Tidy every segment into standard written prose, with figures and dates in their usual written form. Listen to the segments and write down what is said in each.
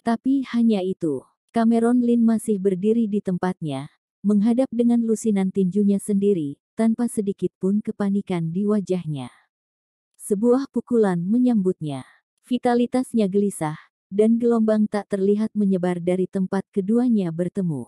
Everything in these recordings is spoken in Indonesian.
Tapi hanya itu. Cameron Lin masih berdiri di tempatnya, menghadap dengan lusinan tinjunya sendiri, tanpa sedikit pun kepanikan di wajahnya. Sebuah pukulan menyambutnya. Vitalitasnya gelisah, dan gelombang tak terlihat menyebar dari tempat keduanya bertemu.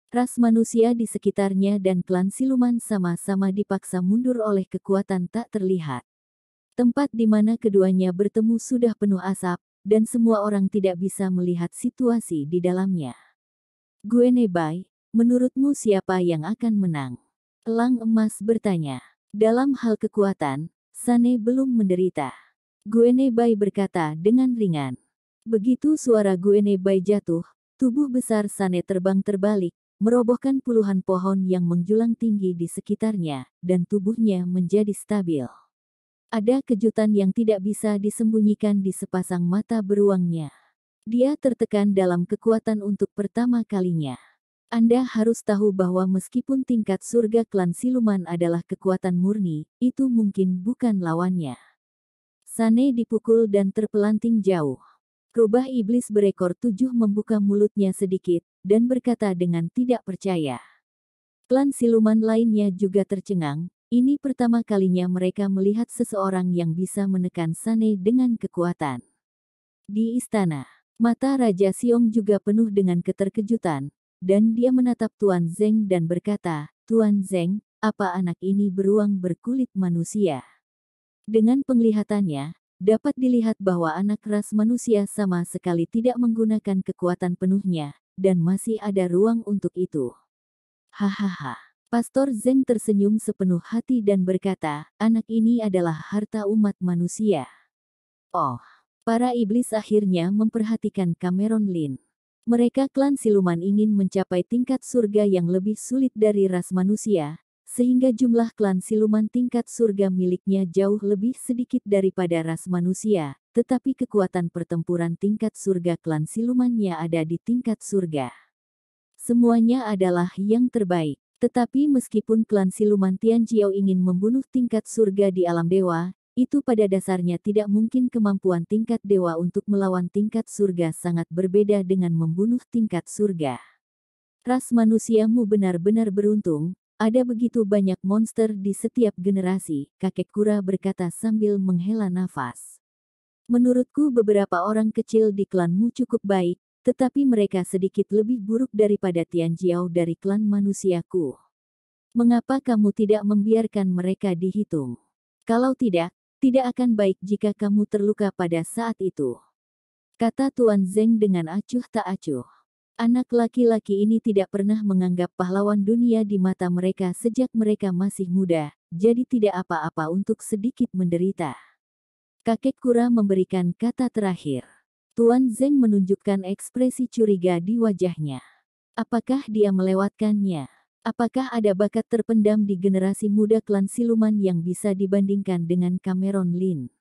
Ras manusia di sekitarnya dan klan siluman sama-sama dipaksa mundur oleh kekuatan tak terlihat. Tempat di mana keduanya bertemu sudah penuh asap, dan semua orang tidak bisa melihat situasi di dalamnya. Guenebai, menurutmu siapa yang akan menang? Elang Emas bertanya. Dalam hal kekuatan, Sane belum menderita. Guenebai berkata dengan ringan. Begitu suara Guenebai jatuh, tubuh besar Sane terbang terbalik, merobohkan puluhan pohon yang menjulang tinggi di sekitarnya, dan tubuhnya menjadi stabil. Ada kejutan yang tidak bisa disembunyikan di sepasang mata beruangnya. Dia tertekan dalam kekuatan untuk pertama kalinya. Anda harus tahu bahwa meskipun tingkat surga klan siluman adalah kekuatan murni, itu mungkin bukan lawannya. Sane dipukul dan terpelanting jauh. Rubah iblis berekor 7 membuka mulutnya sedikit, dan berkata dengan tidak percaya. Klan siluman lainnya juga tercengang. Ini pertama kalinya mereka melihat seseorang yang bisa menekan Sane dengan kekuatan. Di istana, mata Raja Xiong juga penuh dengan keterkejutan, dan dia menatap Tuan Zeng dan berkata, "Tuan Zeng, apa anak ini beruang berkulit manusia?" Dengan penglihatannya, dapat dilihat bahwa anak ras manusia sama sekali tidak menggunakan kekuatan penuhnya, dan masih ada ruang untuk itu. Hahaha. Pastor Zeng tersenyum sepenuh hati dan berkata, anak ini adalah harta umat manusia. Oh, para iblis akhirnya memperhatikan Cameron Lin. Mereka klan siluman ingin mencapai tingkat surga yang lebih sulit dari ras manusia, sehingga jumlah klan siluman tingkat surga miliknya jauh lebih sedikit daripada ras manusia, tetapi kekuatan pertempuran tingkat surga klan silumannya ada di tingkat surga. Semuanya adalah yang terbaik. Tetapi meskipun klan siluman Tianjiao ingin membunuh tingkat surga di alam dewa, itu pada dasarnya tidak mungkin. Kemampuan tingkat dewa untuk melawan tingkat surga sangat berbeda dengan membunuh tingkat surga. Ras manusiamu benar-benar beruntung, ada begitu banyak monster di setiap generasi, kakek kura berkata sambil menghela nafas. Menurutku beberapa orang kecil di klanmu cukup baik, tetapi mereka sedikit lebih buruk daripada Tianjiao dari klan manusiaku. Mengapa kamu tidak membiarkan mereka dihitung? Kalau tidak, tidak akan baik jika kamu terluka pada saat itu. Kata Tuan Zeng dengan acuh tak acuh. Anak laki-laki ini tidak pernah menganggap pahlawan dunia di mata mereka sejak mereka masih muda, jadi tidak apa-apa untuk sedikit menderita. Kakek kura memberikan kata terakhir. Tuan Zeng menunjukkan ekspresi curiga di wajahnya. Apakah dia melewatkannya? Apakah ada bakat terpendam di generasi muda klan siluman yang bisa dibandingkan dengan Cameron Lin?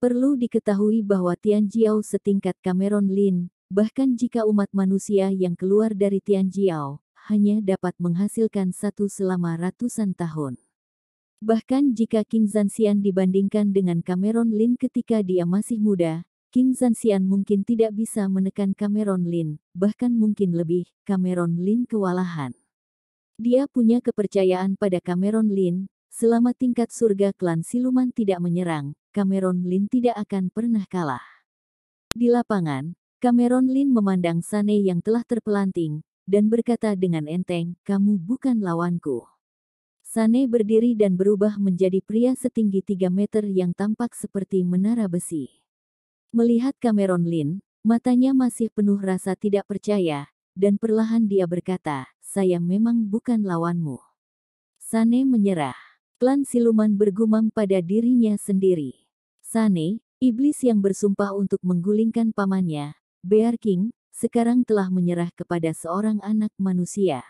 Perlu diketahui bahwa Tianjiao setingkat Cameron Lin, bahkan jika umat manusia yang keluar dari Tianjiao, hanya dapat menghasilkan satu selama ratusan tahun. Bahkan jika King Zanxian dibandingkan dengan Cameron Lin ketika dia masih muda, King Zanxian mungkin tidak bisa menekan Cameron Lin, bahkan mungkin lebih, Cameron Lin kewalahan. Dia punya kepercayaan pada Cameron Lin, selama tingkat surga klan siluman tidak menyerang, Cameron Lin tidak akan pernah kalah. Di lapangan, Cameron Lin memandang Sane yang telah terpelanting, dan berkata dengan enteng, kamu bukan lawanku. Sane berdiri dan berubah menjadi pria setinggi 3 meter yang tampak seperti menara besi. Melihat Cameron Lin, matanya masih penuh rasa tidak percaya, dan perlahan dia berkata, saya memang bukan lawanmu. Sane menyerah. Klan siluman bergumam pada dirinya sendiri. Sane, iblis yang bersumpah untuk menggulingkan pamannya, Bear King, sekarang telah menyerah kepada seorang anak manusia.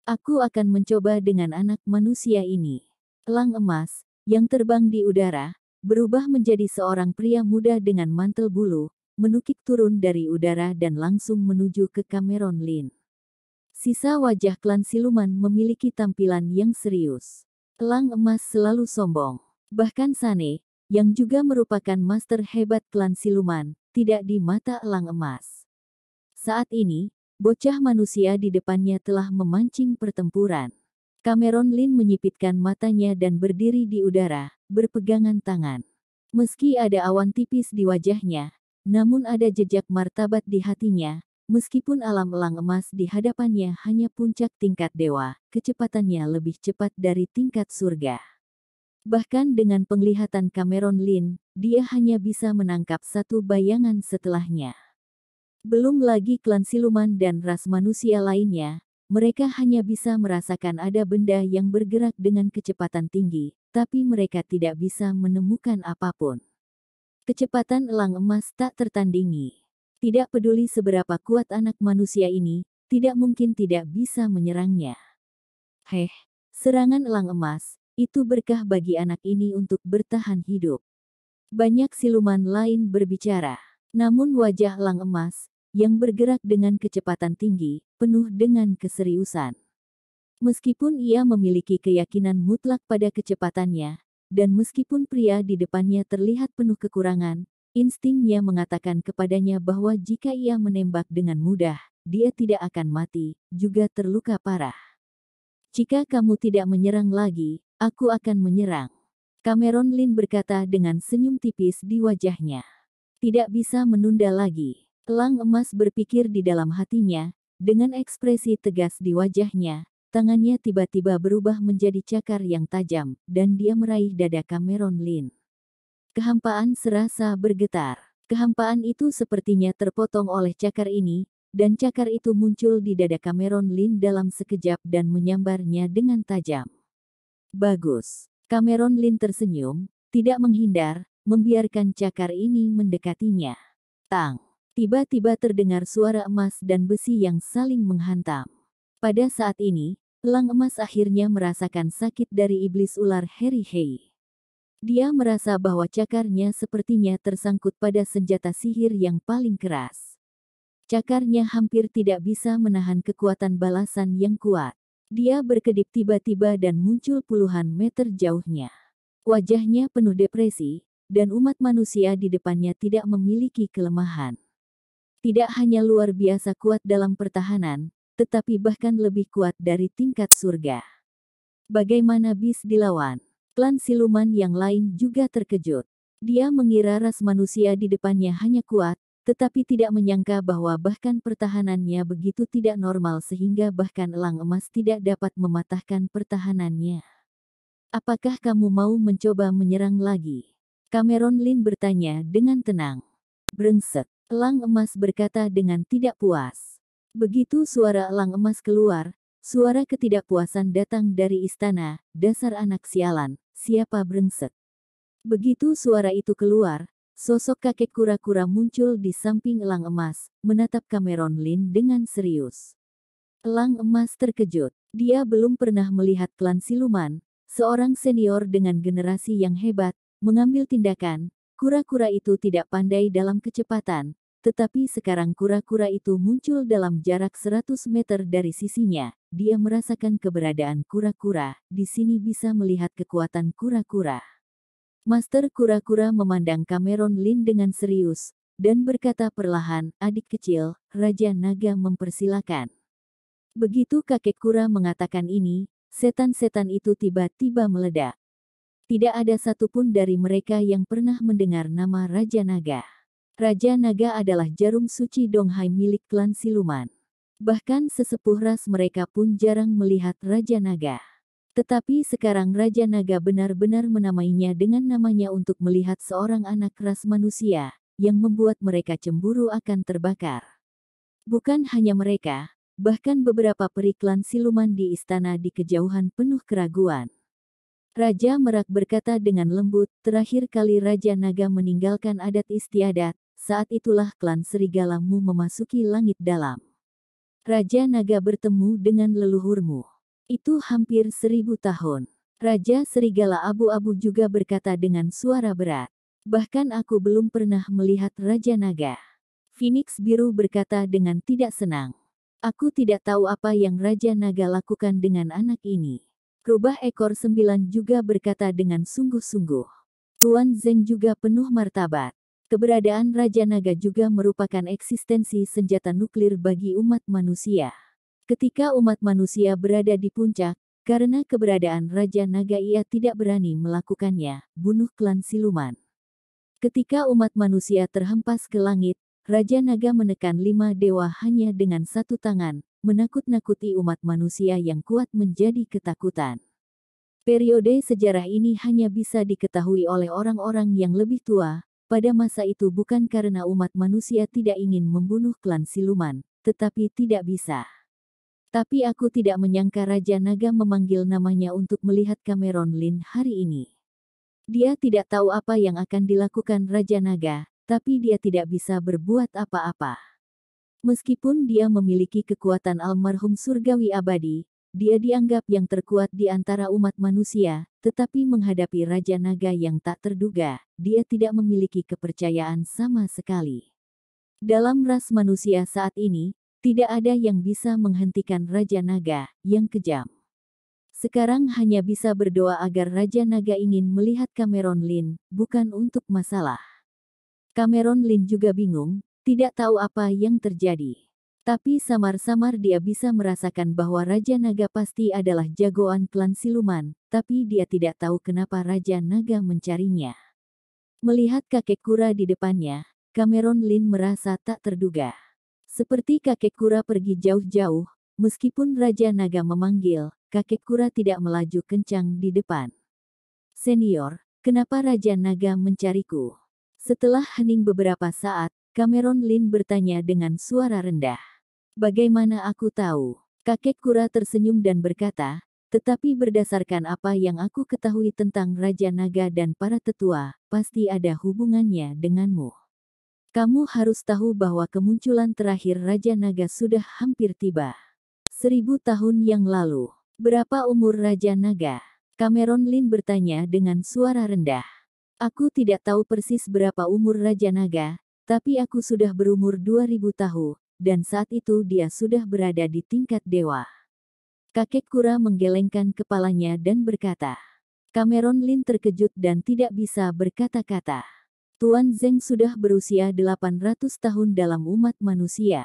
Aku akan mencoba dengan anak manusia ini. Elang emas, yang terbang di udara, berubah menjadi seorang pria muda dengan mantel bulu, menukik turun dari udara dan langsung menuju ke Cameron Lin. Sisa wajah klan siluman memiliki tampilan yang serius. Elang emas selalu sombong. Bahkan Sane, yang juga merupakan master hebat klan siluman, tidak di mata elang emas. Saat ini, bocah manusia di depannya telah memancing pertempuran. Cameron Lin menyipitkan matanya dan berdiri di udara, berpegangan tangan. Meski ada awan tipis di wajahnya, namun ada jejak martabat di hatinya. Meskipun alam elang emas di hadapannya hanya puncak tingkat dewa, kecepatannya lebih cepat dari tingkat surga. Bahkan dengan penglihatan Cameron Lin, dia hanya bisa menangkap satu bayangan setelahnya. Belum lagi klan siluman dan ras manusia lainnya, mereka hanya bisa merasakan ada benda yang bergerak dengan kecepatan tinggi, tapi mereka tidak bisa menemukan apapun. Kecepatan elang emas tak tertandingi. Tidak peduli seberapa kuat anak manusia ini, tidak mungkin tidak bisa menyerangnya. Serangan elang emas, itu berkah bagi anak ini untuk bertahan hidup. Banyak siluman lain berbicara, namun wajah elang emas, yang bergerak dengan kecepatan tinggi, penuh dengan keseriusan. Meskipun ia memiliki keyakinan mutlak pada kecepatannya, dan meskipun pria di depannya terlihat penuh kekurangan, instingnya mengatakan kepadanya bahwa jika ia menembak dengan mudah, dia tidak akan mati, juga terluka parah. Jika kamu tidak menyerang lagi, aku akan menyerang. Cameron Lin berkata dengan senyum tipis di wajahnya. Tidak bisa menunda lagi. Elang emas berpikir di dalam hatinya, dengan ekspresi tegas di wajahnya, tangannya tiba-tiba berubah menjadi cakar yang tajam, dan dia meraih dada Cameron Lin. Kehampaan serasa bergetar. Kehampaan itu sepertinya terpotong oleh cakar ini, dan cakar itu muncul di dada Cameron Lin dalam sekejap dan menyambarnya dengan tajam. Bagus. Cameron Lin tersenyum, tidak menghindar, membiarkan cakar ini mendekatinya. Tang. Tiba-tiba terdengar suara emas dan besi yang saling menghantam. Pada saat ini, elang emas akhirnya merasakan sakit dari iblis ular Harry Hei. Dia merasa bahwa cakarnya sepertinya tersangkut pada senjata sihir yang paling keras. Cakarnya hampir tidak bisa menahan kekuatan balasan yang kuat. Dia berkedip tiba-tiba dan muncul puluhan meter jauhnya. Wajahnya penuh depresi, dan umat manusia di depannya tidak memiliki kelemahan. Tidak hanya luar biasa kuat dalam pertahanan, tetapi bahkan lebih kuat dari tingkat surga. Bagaimana bisa dilawan? Klan siluman yang lain juga terkejut. Dia mengira ras manusia di depannya hanya kuat, tetapi tidak menyangka bahwa bahkan pertahanannya begitu tidak normal sehingga bahkan elang emas tidak dapat mematahkan pertahanannya. Apakah kamu mau mencoba menyerang lagi? Cameron Lin bertanya dengan tenang. Brengsek, elang emas berkata dengan tidak puas. Begitu suara elang emas keluar, suara ketidakpuasan datang dari istana, dasar anak sialan, siapa brengsek. Begitu suara itu keluar, sosok kakek kura-kura muncul di samping elang emas, menatap Cameron Lin dengan serius. Elang emas terkejut, dia belum pernah melihat klan siluman, seorang senior dengan generasi yang hebat, mengambil tindakan. Kura-kura itu tidak pandai dalam kecepatan, tetapi sekarang kura-kura itu muncul dalam jarak 100 meter dari sisinya. Dia merasakan keberadaan kura-kura, di sini bisa melihat kekuatan kura-kura. Master kura-kura memandang Cameron Lin dengan serius, dan berkata perlahan, adik kecil, Raja Naga mempersilakan. Begitu kakek kura mengatakan ini, setan-setan itu tiba-tiba meledak. Tidak ada satupun dari mereka yang pernah mendengar nama Raja Naga. Raja Naga adalah jarum suci Donghai milik klan siluman. Bahkan sesepuh ras mereka pun jarang melihat Raja Naga. Tetapi sekarang Raja Naga benar-benar menamainya dengan namanya untuk melihat seorang anak ras manusia, yang membuat mereka cemburu akan terbakar. Bukan hanya mereka, bahkan beberapa peri klan siluman di istana di kejauhan penuh keraguan. Raja Merak berkata dengan lembut, terakhir kali Raja Naga meninggalkan adat istiadat, saat itulah klan serigalamu memasuki langit dalam. Raja Naga bertemu dengan leluhurmu. Itu hampir 1000 tahun. Raja Serigala Abu-Abu juga berkata dengan suara berat. Bahkan aku belum pernah melihat Raja Naga. Phoenix Biru berkata dengan tidak senang. Aku tidak tahu apa yang Raja Naga lakukan dengan anak ini. Rubah ekor 9 juga berkata dengan sungguh-sungguh. Tuan Zeng juga penuh martabat. Keberadaan Raja Naga juga merupakan eksistensi senjata nuklir bagi umat manusia. Ketika umat manusia berada di puncak, karena keberadaan Raja Naga ia tidak berani melakukannya, bunuh klan siluman. Ketika umat manusia terhempas ke langit, Raja Naga menekan 5 dewa hanya dengan satu tangan, menakut-nakuti umat manusia yang kuat menjadi ketakutan. Periode sejarah ini hanya bisa diketahui oleh orang-orang yang lebih tua, pada masa itu bukan karena umat manusia tidak ingin membunuh klan siluman, tetapi tidak bisa. Tapi aku tidak menyangka Raja Naga memanggil namanya untuk melihat Cameron Lin hari ini. Dia tidak tahu apa yang akan dilakukan Raja Naga, tapi dia tidak bisa berbuat apa-apa. Meskipun dia memiliki kekuatan almarhum surgawi abadi, dia dianggap yang terkuat di antara umat manusia, tetapi menghadapi Raja Naga yang tak terduga, dia tidak memiliki kepercayaan sama sekali. Dalam ras manusia saat ini, tidak ada yang bisa menghentikan Raja Naga yang kejam. Sekarang hanya bisa berdoa agar Raja Naga ingin melihat Cameron Lin, bukan untuk masalah. Cameron Lin juga bingung, tidak tahu apa yang terjadi. Tapi samar-samar dia bisa merasakan bahwa Raja Naga pasti adalah jagoan klan siluman, tapi dia tidak tahu kenapa Raja Naga mencarinya. Melihat kakek kura di depannya, Cameron Lin merasa tak terduga. Seperti kakek kura pergi jauh-jauh, meskipun Raja Naga memanggil, kakek kura tidak melaju kencang di depan. Senior, kenapa Raja Naga mencariku? Setelah hening beberapa saat, Cameron Lin bertanya dengan suara rendah. Bagaimana aku tahu? Kakek kura tersenyum dan berkata, tetapi berdasarkan apa yang aku ketahui tentang Raja Naga dan para tetua, pasti ada hubungannya denganmu. Kamu harus tahu bahwa kemunculan terakhir Raja Naga sudah hampir tiba. 1000 tahun yang lalu. Berapa umur Raja Naga? Cameron Lin bertanya dengan suara rendah. Aku tidak tahu persis berapa umur Raja Naga, tapi aku sudah berumur 2000 tahun, dan saat itu dia sudah berada di tingkat dewa. Kakek kura menggelengkan kepalanya dan berkata. Cameron Lin terkejut dan tidak bisa berkata-kata. Tuan Zeng sudah berusia 800 tahun dalam umat manusia.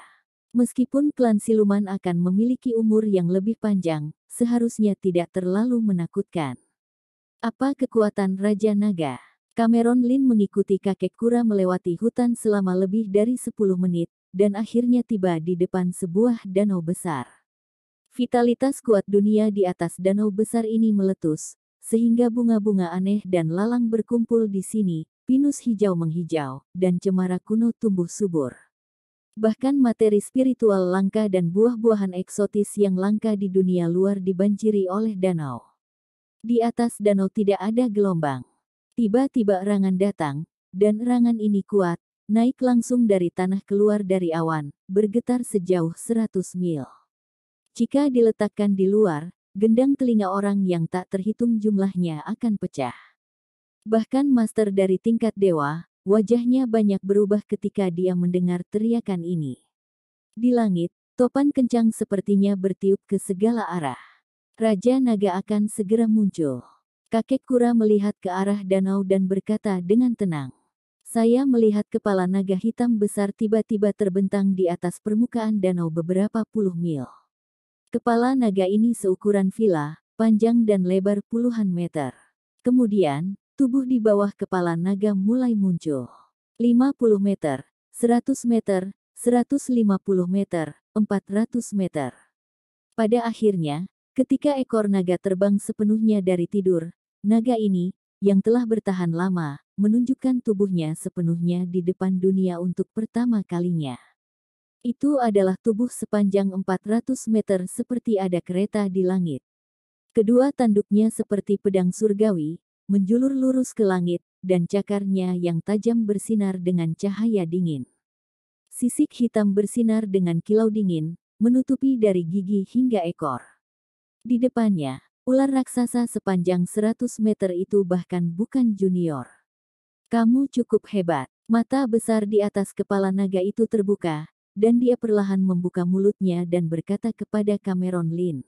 Meskipun klan siluman akan memiliki umur yang lebih panjang, seharusnya tidak terlalu menakutkan. Apa kekuatan Raja Naga? Cameron Lin mengikuti kakek kura melewati hutan selama lebih dari 10 menit, dan akhirnya tiba di depan sebuah danau besar. Vitalitas kuat dunia di atas danau besar ini meletus, sehingga bunga-bunga aneh dan lalang berkumpul di sini, pinus hijau menghijau, dan cemara kuno tumbuh subur. Bahkan materi spiritual langka dan buah-buahan eksotis yang langka di dunia luar dibanjiri oleh danau. Di atas danau tidak ada gelombang. Tiba-tiba erangan datang, dan erangan ini kuat, naik langsung dari tanah keluar dari awan, bergetar sejauh 100 mil. Jika diletakkan di luar, gendang telinga orang yang tak terhitung jumlahnya akan pecah. Bahkan master dari tingkat dewa, wajahnya banyak berubah ketika dia mendengar teriakan ini. Di langit, topan kencang sepertinya bertiup ke segala arah. Raja Naga akan segera muncul. Kakek kura melihat ke arah danau dan berkata dengan tenang. Saya melihat kepala naga hitam besar tiba-tiba terbentang di atas permukaan danau beberapa puluh mil. Kepala naga ini seukuran villa, panjang dan lebar puluhan meter. Kemudian, tubuh di bawah kepala naga mulai muncul. 50 meter, 100 meter, 150 meter, 400 meter. Pada akhirnya, ketika ekor naga terbang sepenuhnya dari tidur, naga ini, yang telah bertahan lama, menunjukkan tubuhnya sepenuhnya di depan dunia untuk pertama kalinya. Itu adalah tubuh sepanjang 400 meter seperti ada kereta di langit. Kedua tanduknya seperti pedang surgawi, menjulur lurus ke langit, dan cakarnya yang tajam bersinar dengan cahaya dingin. Sisik hitam bersinar dengan kilau dingin, menutupi dari gigi hingga ekor. Di depannya, ular raksasa sepanjang 100 meter itu bahkan bukan junior. Kamu cukup hebat. Mata besar di atas kepala naga itu terbuka, dan dia perlahan membuka mulutnya dan berkata kepada Cameron Lin.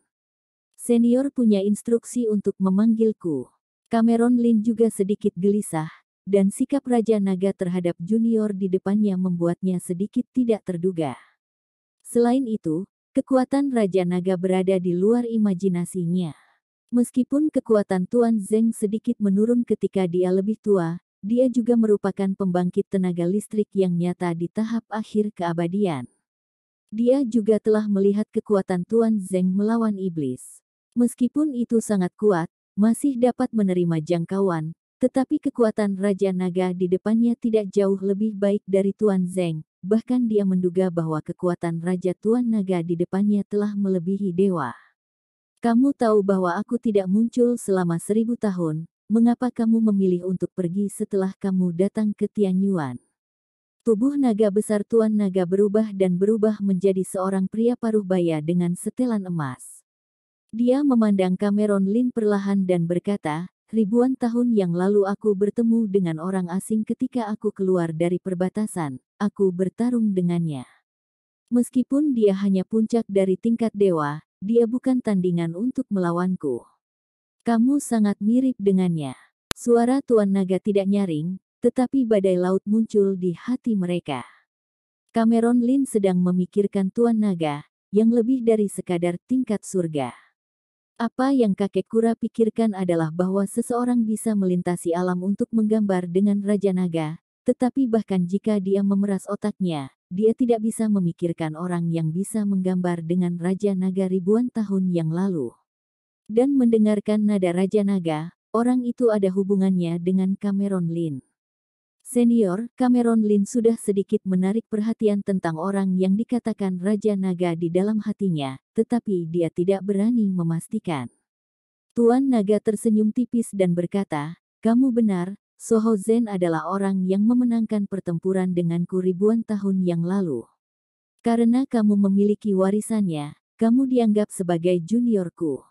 Senior punya instruksi untuk memanggilku. Cameron Lin juga sedikit gelisah, dan sikap Raja Naga terhadap junior di depannya membuatnya sedikit tidak terduga. Selain itu, kekuatan Raja Naga berada di luar imajinasinya. Meskipun kekuatan Tuan Zeng sedikit menurun ketika dia lebih tua, dia juga merupakan pembangkit tenaga listrik yang nyata di tahap akhir keabadian. Dia juga telah melihat kekuatan Tuan Zeng melawan iblis. Meskipun itu sangat kuat, masih dapat menerima jangkauan, tetapi kekuatan Raja Naga di depannya tidak jauh lebih baik dari Tuan Zeng. Bahkan dia menduga bahwa kekuatan Raja Tuan Naga di depannya telah melebihi dewa. Kamu tahu bahwa aku tidak muncul selama 1000 tahun, mengapa kamu memilih untuk pergi setelah kamu datang ke Tianyuan? Tubuh naga besar Tuan Naga berubah dan berubah menjadi seorang pria paruh baya dengan setelan emas. Dia memandang Cameron Lin perlahan dan berkata, ribuan tahun yang lalu aku bertemu dengan orang asing ketika aku keluar dari perbatasan, aku bertarung dengannya. Meskipun dia hanya puncak dari tingkat dewa, dia bukan tandingan untuk melawanku. Kamu sangat mirip dengannya. Suara Tuan Naga tidak nyaring, tetapi badai laut muncul di hati mereka. Cameron Lin sedang memikirkan Tuan Naga, yang lebih dari sekadar tingkat surga. Apa yang kakek Kura pikirkan adalah bahwa seseorang bisa melintasi alam untuk menggambar dengan Raja Naga, tetapi bahkan jika dia memeras otaknya, dia tidak bisa memikirkan orang yang bisa menggambar dengan Raja Naga ribuan tahun yang lalu. Dan mendengarkan nada Raja Naga, orang itu ada hubungannya dengan Cameron Lin. Senior, Cameron Lin sudah sedikit menarik perhatian tentang orang yang dikatakan Raja Naga di dalam hatinya, tetapi dia tidak berani memastikan. Tuan Naga tersenyum tipis dan berkata, kamu benar, Soho Zen adalah orang yang memenangkan pertempuran denganku ribuan tahun yang lalu. Karena kamu memiliki warisannya, kamu dianggap sebagai juniorku.